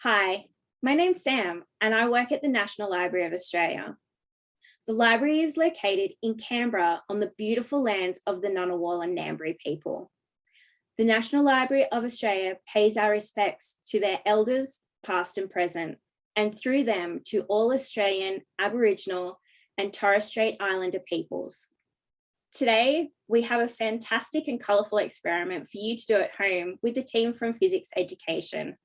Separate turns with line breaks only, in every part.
Hi, my name's Sam, and I work at the National Library of Australia. The library is located in Canberra on the beautiful lands of the Ngunnawal and Ngambri people. The National Library of Australia pays our respects to their elders, past and present, and through them to all Australian Aboriginal and Torres Strait Islander peoples. Today, we have a fantastic and colourful experiment for you to do at home with the team from Fizzics Education.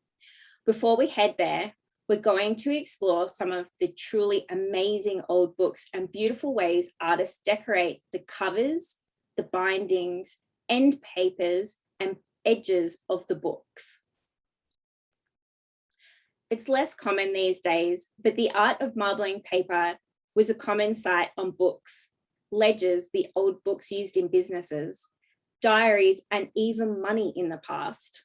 Before we head there, we're going to explore some of the truly amazing old books and beautiful ways artists decorate the covers, the bindings, end papers, and edges of the books. It's less common these days, but the art of marbling paper was a common sight on books, ledgers, the old books used in businesses, diaries, and even money in the past.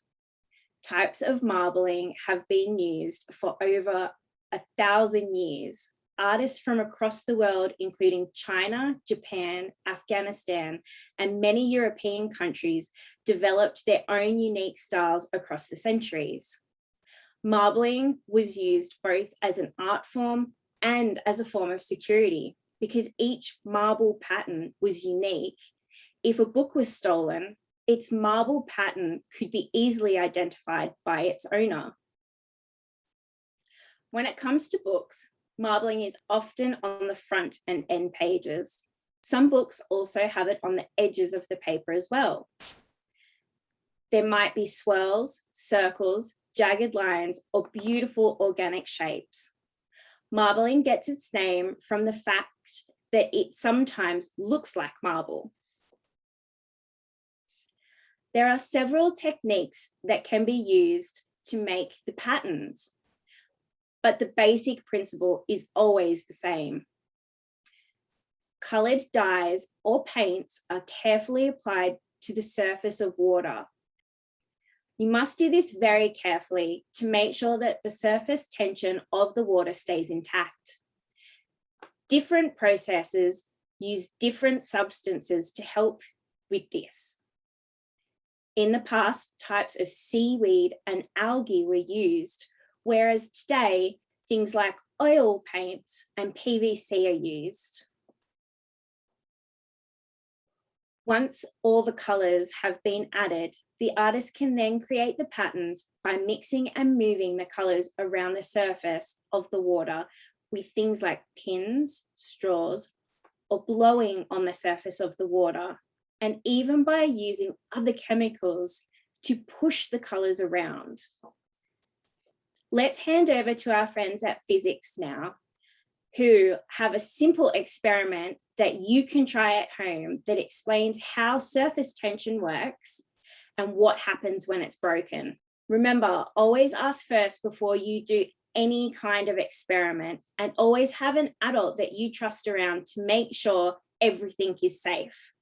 Types of marbling have been used for over 1,000 years. Artists from across the world, including China, Japan, Afghanistan, and many European countries, developed their own unique styles across the centuries. Marbling was used both as an art form and as a form of security because each marble pattern was unique. If a book was stolen, its marble pattern could be easily identified by its owner. When it comes to books, marbling is often on the front and end pages. Some books also have it on the edges of the paper as well. There might be swirls, circles, jagged lines, or beautiful organic shapes. Marbling gets its name from the fact that it sometimes looks like marble. There are several techniques that can be used to make the patterns, but the basic principle is always the same. Colored dyes or paints are carefully applied to the surface of water. You must do this very carefully to make sure that the surface tension of the water stays intact. Different processes use different substances to help with this. In the past, types of seaweed and algae were used, whereas today, things like oil paints and PVC are used. Once all the colours have been added, the artist can then create the patterns by mixing and moving the colours around the surface of the water with things like pins, straws, or blowing on the surface of the water, and even by using other chemicals to push the colours around. Let's hand over to our friends at Fizzics now, who have a simple experiment that you can try at home that explains how surface tension works and what happens when it's broken. Remember, always ask first before you do any kind of experiment, and always have an adult that you trust around to make sure everything is safe.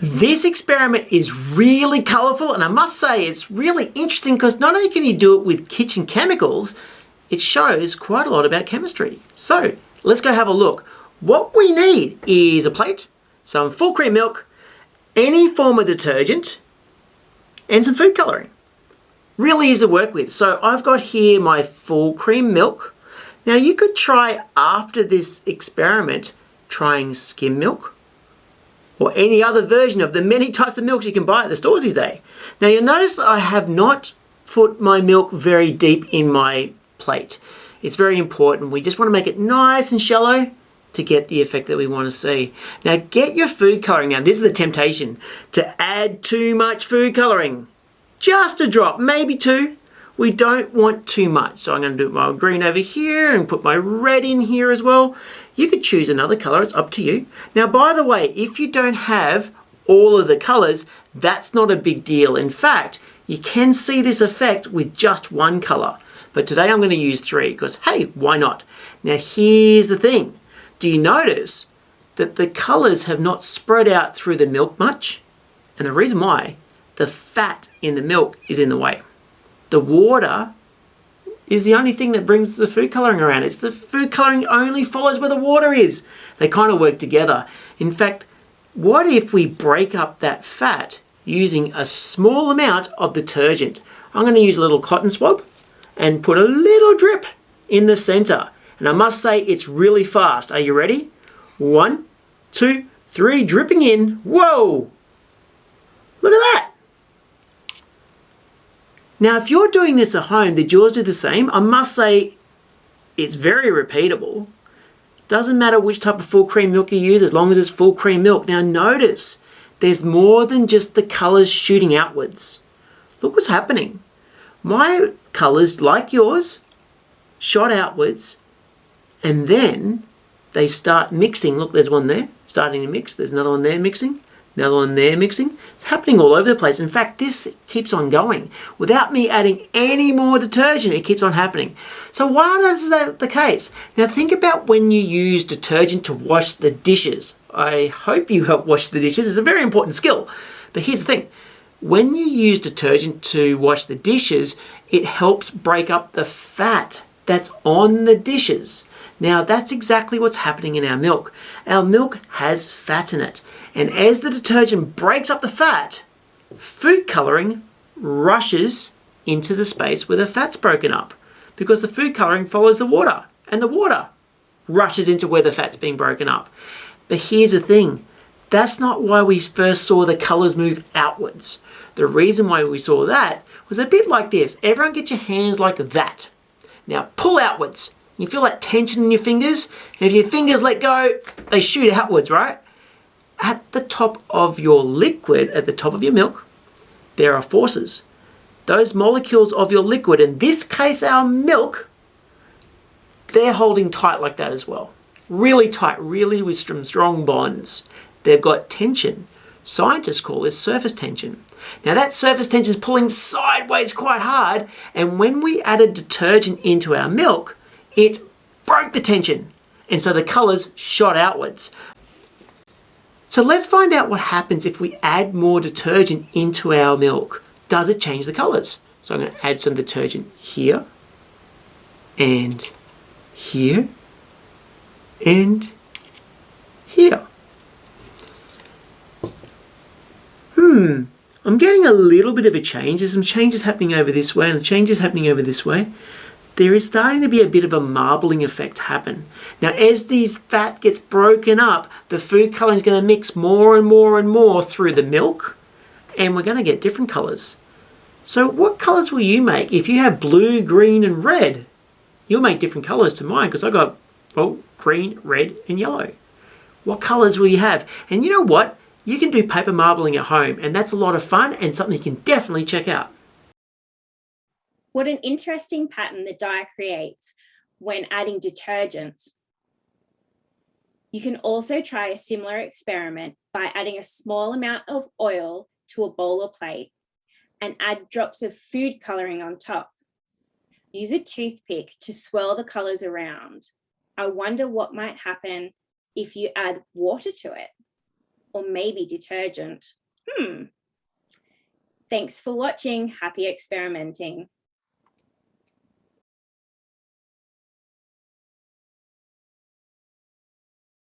This experiment is really colourful, and I must say it's really interesting because not only can you do it with kitchen chemicals, it shows quite a lot about chemistry. So let's go have a look. What we need is a plate, some full cream milk, any form of detergent, and some food colouring. Really easy to work with. So I've got here my full cream milk. Now you could try after this experiment trying skim milk, or any other version of the many types of milks you can buy at the stores these days. Now you'll notice I have not put my milk very deep in my plate. It's very important. We just want to make it nice and shallow to get the effect that we want to see. Now get your food colouring. Now this is the temptation to add too much food colouring. Just a drop, maybe two. We don't want too much. So I'm going to do my green over here and put my red in here as well. You could choose another colour, it's up to you. Now, by the way, if you don't have all of the colours, that's not a big deal. In fact, you can see this effect with just one colour. But today I'm going to use three because, hey, why not? Now, here's the thing. Do you notice that the colours have not spread out through the milk much? And the reason why, the fat in the milk is in the way. The water is the only thing that brings the food colouring around. It's the food colouring only follows where the water is. They kind of work together. In fact, what if we break up that fat using a small amount of detergent? I'm going to use a little cotton swab and put a little drip in the center. And I must say it's really fast. Are you ready? 1, 2, 3, dripping in. Whoa! Look at that. Now, if you're doing this at home, did yours do the same? I must say it's very repeatable. Doesn't matter which type of full cream milk you use as long as it's full cream milk. Now notice, there's more than just the colours shooting outwards. Look what's happening. My colours, like yours, shot outwards and then they start mixing. Look, there's one there starting to mix. There's another one there mixing. Another one there mixing. It's happening all over the place. In fact, this keeps on going. Without me adding any more detergent, it keeps on happening. So why is that the case? Now think about when you use detergent to wash the dishes. I hope you help wash the dishes. It's a very important skill. But here's the thing. When you use detergent to wash the dishes, it helps break up the fat that's on the dishes. Now that's exactly what's happening in our milk. Our milk has fat in it. And as the detergent breaks up the fat, food colouring rushes into the space where the fat's broken up because the food colouring follows the water and the water rushes into where the fat's being broken up. But here's the thing. That's not why we first saw the colours move outwards. The reason why we saw that was a bit like this. Everyone get your hands like that. Now pull outwards. You feel that tension in your fingers? And if your fingers let go, they shoot outwards, right? At the top of your liquid, at the top of your milk, there are forces. Those molecules of your liquid, in this case our milk, they're holding tight like that as well. Really tight, really with some strong bonds. They've got tension. Scientists call this surface tension. Now that surface tension is pulling sideways quite hard, and when we added detergent into our milk, it broke the tension, and so the colours shot outwards. So let's find out what happens if we add more detergent into our milk. Does it change the colours? So I'm going to add some detergent here, and here, and here. I'm getting a little bit of a change. There's some changes happening over this way and changes happening over this way. There is starting to be a bit of a marbling effect happen. Now, as these fat gets broken up, the food colouring is going to mix more and more and more through the milk, and we're going to get different colours. So what colours will you make? If you have blue, green, and red, you'll make different colours to mine because I got, well, green, red, and yellow. What colours will you have? And you know what? You can do paper marbling at home, and that's a lot of fun and something you can definitely check out.
What an interesting pattern the dye creates when adding detergent. You can also try a similar experiment by adding a small amount of oil to a bowl or plate and add drops of food colouring on top. Use a toothpick to swirl the colours around. I wonder what might happen if you add water to it, or maybe detergent. Thanks for watching. Happy experimenting.